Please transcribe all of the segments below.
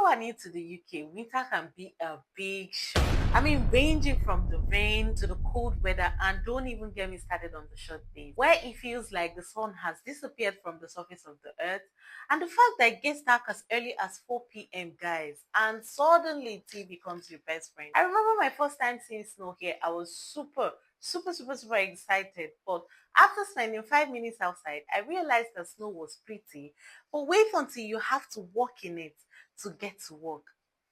you are new to the UK, winter can be a big shock. I mean, ranging from the rain to the cold weather, and don't even get me started on the short days, where it feels like the sun has disappeared from the surface of the earth, and the fact that it gets dark as early as 4 p.m., guys, and suddenly tea becomes your best friend. I remember my first time seeing snow here, I was super excited. But after spending 5 minutes outside, I realized the snow was pretty, but wait until you have to walk in it to get to work.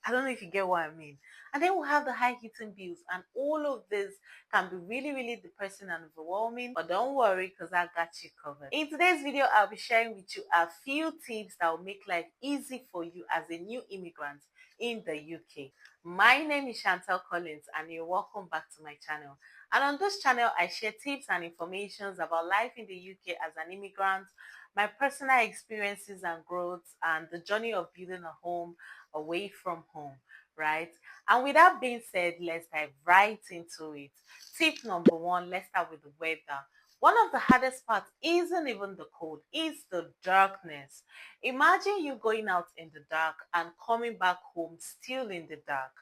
I don't know if you get what I mean. And then we'll have the high heating bills, and all of this can be really depressing and overwhelming. But don't worry, because I got you covered. In today's video, I'll be sharing with you a few tips that will make life easy for you as a new immigrant in the UK. My name is Chantel Collins, and you're welcome back to my channel. And on this channel, I share tips and information about life in the UK as an immigrant, my personal experiences and growths, and the journey of building a home away from home, right? And with that being said, let's dive right into it. Tip number one, let's start with the weather. One of the hardest parts isn't even the cold, it's the darkness. Imagine you going out in the dark and coming back home still in the dark,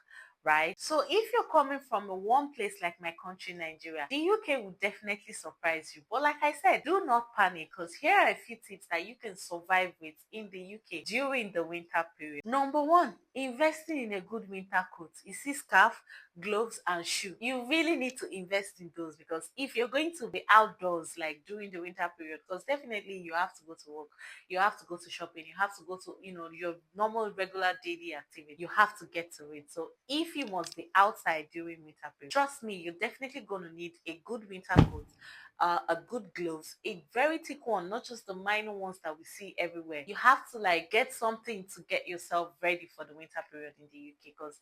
right? So if you're coming from a warm place like my country, Nigeria, the UK will definitely surprise you. But like I said, do not panic, because here are a few tips that you can survive with in the UK during the winter period. Number one, investing in a good winter coat. You see scarf, gloves, and shoe. You really need to invest in those, because if you're going to be outdoors like during the winter period, because definitely you have to go to work, you have to go to shopping, you have to go to your normal regular daily activity, you have to get to it. So if you must be outside during winter period, trust me, you're definitely going to need a good winter coat, a good gloves, a very thick one, not just the minor ones that we see everywhere. You have to like get something to get yourself ready for the winter period in the UK, because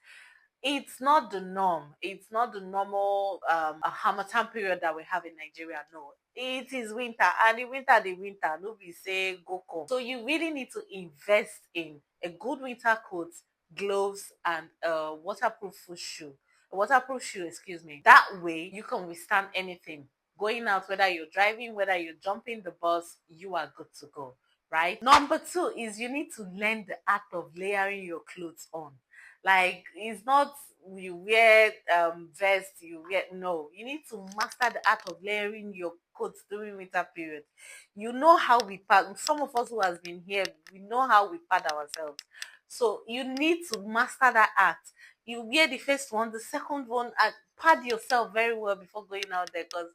it's not the norm. It's not the normal a Hamatan period that we have in Nigeria. No, it is winter, and the winter, no be say go come. So you really need to invest in a good winter coat, gloves, and waterproof shoe, excuse me. That way you can withstand anything. Going out, whether you're driving, whether you're jumping the bus, you are good to go, right? Number two is you need to learn the act of layering your clothes on. Like, it's not you wear vest, you wear, no, you need to master the art of layering your coats during winter period. You know how we pad, some of us who has been here, we know how we pad ourselves. So you need to master that art. You wear the first one, the second one, and pad yourself very well before going out there, because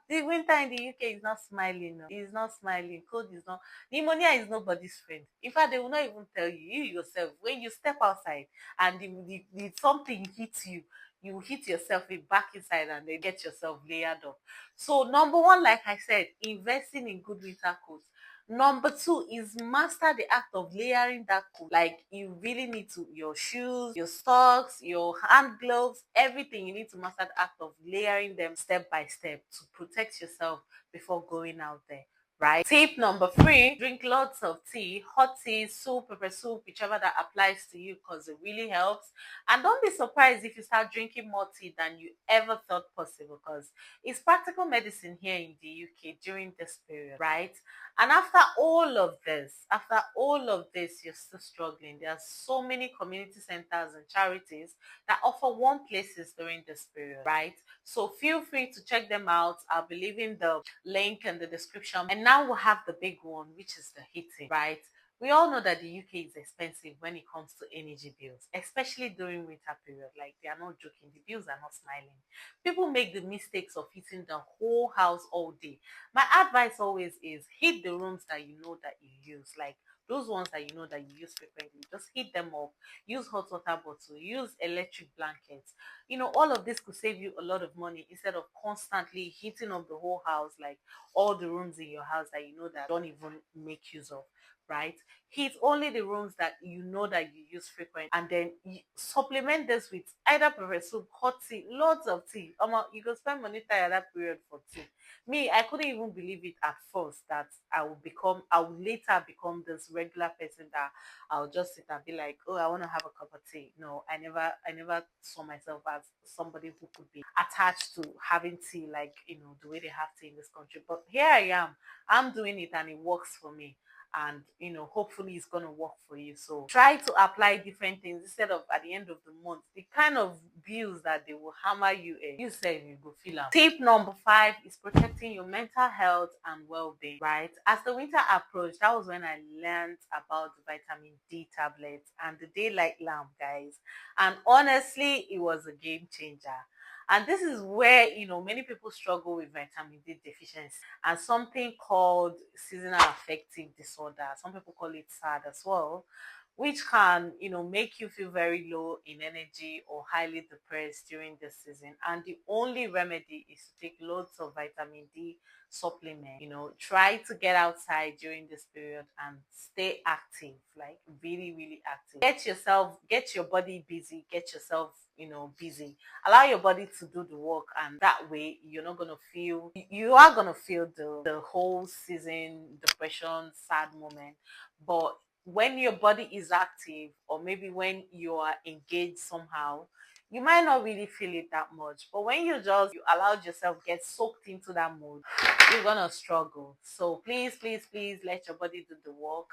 the winter in the UK is not smiling. No. It's not smiling. Cold is not. Pneumonia is nobody's friend. In fact, they will not even tell you. You yourself, when you step outside and the something hits you, you hit yourself back inside and then get yourself layered up. So number one, like I said, investing in good winter coats. Number two is master the act of layering that coat. Like, you really need to, your shoes, your socks, your hand gloves, everything, you need to master the act of layering them step by step to protect yourself before going out there, right? Tip number three, drink lots of tea, hot tea, soup, pepper soup, whichever that applies to you, because it really helps. And don't be surprised if you start drinking more tea than you ever thought possible, because it's practical medicine here in the UK during this period, right? And after all of this, you're still struggling. There are so many community centers and charities that offer warm places during this period, right? So feel free to check them out. I'll be leaving the link in the description. And now we'll have the big one, which is the heating, right? We all know that the UK is expensive when it comes to energy bills, especially during winter period. Like, they are not joking. The bills are not smiling. People make the mistakes of heating the whole house all day. My advice always is heat the rooms that you know that you use. Like, those ones that you know that you use frequently, just heat them up. Use hot water bottle, use electric blankets. All of this could save you a lot of money instead of constantly heating up the whole house, like all the rooms in your house that you know that don't even make use of, right? Heat only the rooms that you know that you use frequent, and then you supplement this with either pepper soup, hot tea, lots of tea. You can spend money tire that period for tea. Me, I couldn't even believe it at first that I would later become this regular person that I'll just sit and be like, oh, I want to have a cup of tea. No, I never saw myself as somebody who could be attached to having tea, like, the way they have tea in this country. But here I am. I'm doing it and it works for me. and hopefully it's going to work for you. So try to apply different things instead of at the end of the month the kind of bills that they will hammer you in. You say you go feel am. Tip number 5 is protecting your mental health and well-being, right? As the winter approached, that was when I learned about the vitamin D tablets and the daylight lamp, guys. And honestly, it was a game changer. And this is where many people struggle with vitamin D deficiency and something called seasonal affective disorder. Some people call it SAD as well, which can make you feel very low in energy or highly depressed during the season. And the only remedy is to take loads of vitamin D supplement. Try to get outside during this period and stay active, like really, really active. Get your body busy, get yourself busy. Allow your body to do the work, and that way you are gonna feel the whole season depression, sad moment. But when your body is active, or maybe when you are engaged somehow, you might not really feel it that much. But when you allowed yourself get soaked into that mood, you're gonna struggle. So please, please, please let your body do the work.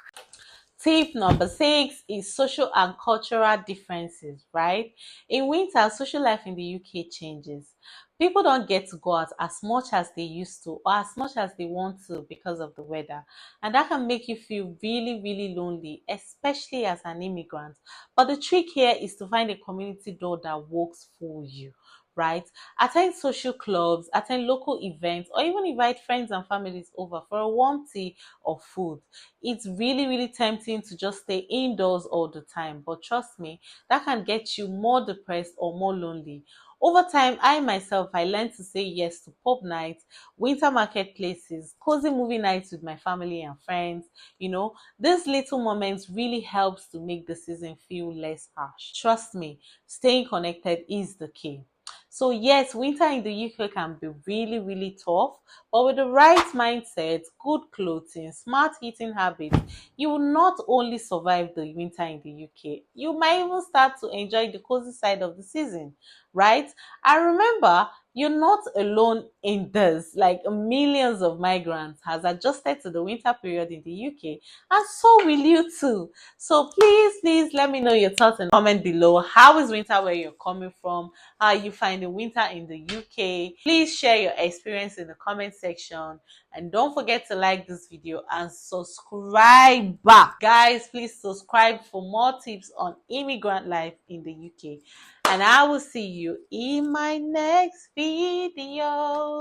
Tip number 6 is social and cultural differences, right? In winter, social life in the UK changes. People don't get to go out as much as they used to or as much as they want to because of the weather. And that can make you feel really, really lonely, especially as an immigrant. But the trick here is to find a community door that works for you, right? Attend social clubs, attend local events, or even invite friends and families over for a warm tea or food. It's really, really tempting to just stay indoors all the time, but trust me, that can get you more depressed or more lonely. Over time, I learned to say yes to pub nights, winter marketplaces, cozy movie nights with my family and friends. These little moments really helps to make the season feel less harsh. Trust me, staying connected is the key. So yes, winter in the UK can be really, really tough, but with the right mindset, good clothing, smart eating habits, you will not only survive the winter in the UK, you might even start to enjoy the cozy side of the season, right? And remember, you're not alone in this. Like millions of migrants has adjusted to the winter period in the UK, and so will you too. So please, please let me know your thoughts and comment below. How is winter where you're coming from? How you find the winter in the UK? Please share your experience in the comment section, and don't forget to like this video and subscribe. Guys, please subscribe for more tips on immigrant life in the UK, and I will see you in my next video.